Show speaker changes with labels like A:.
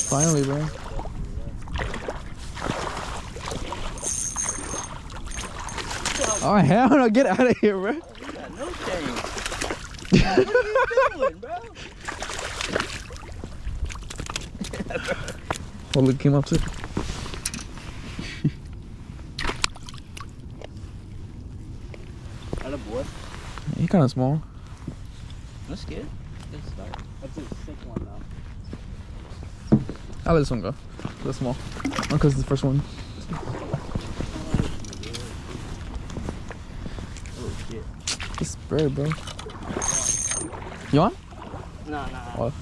A: Finally, bro. Oh, hell no. Get out of here, bro.
B: You got no change. What are you doing, bro?
A: Oh, look, came up too.
B: Not a boy.
A: He kind of small.
B: That's good. Good start. That's a sick one, though.
A: I'll let this one go. That's small. Because it's the first one.
B: Oh, shit.
A: This bird, bro. You want?
B: No.
A: What?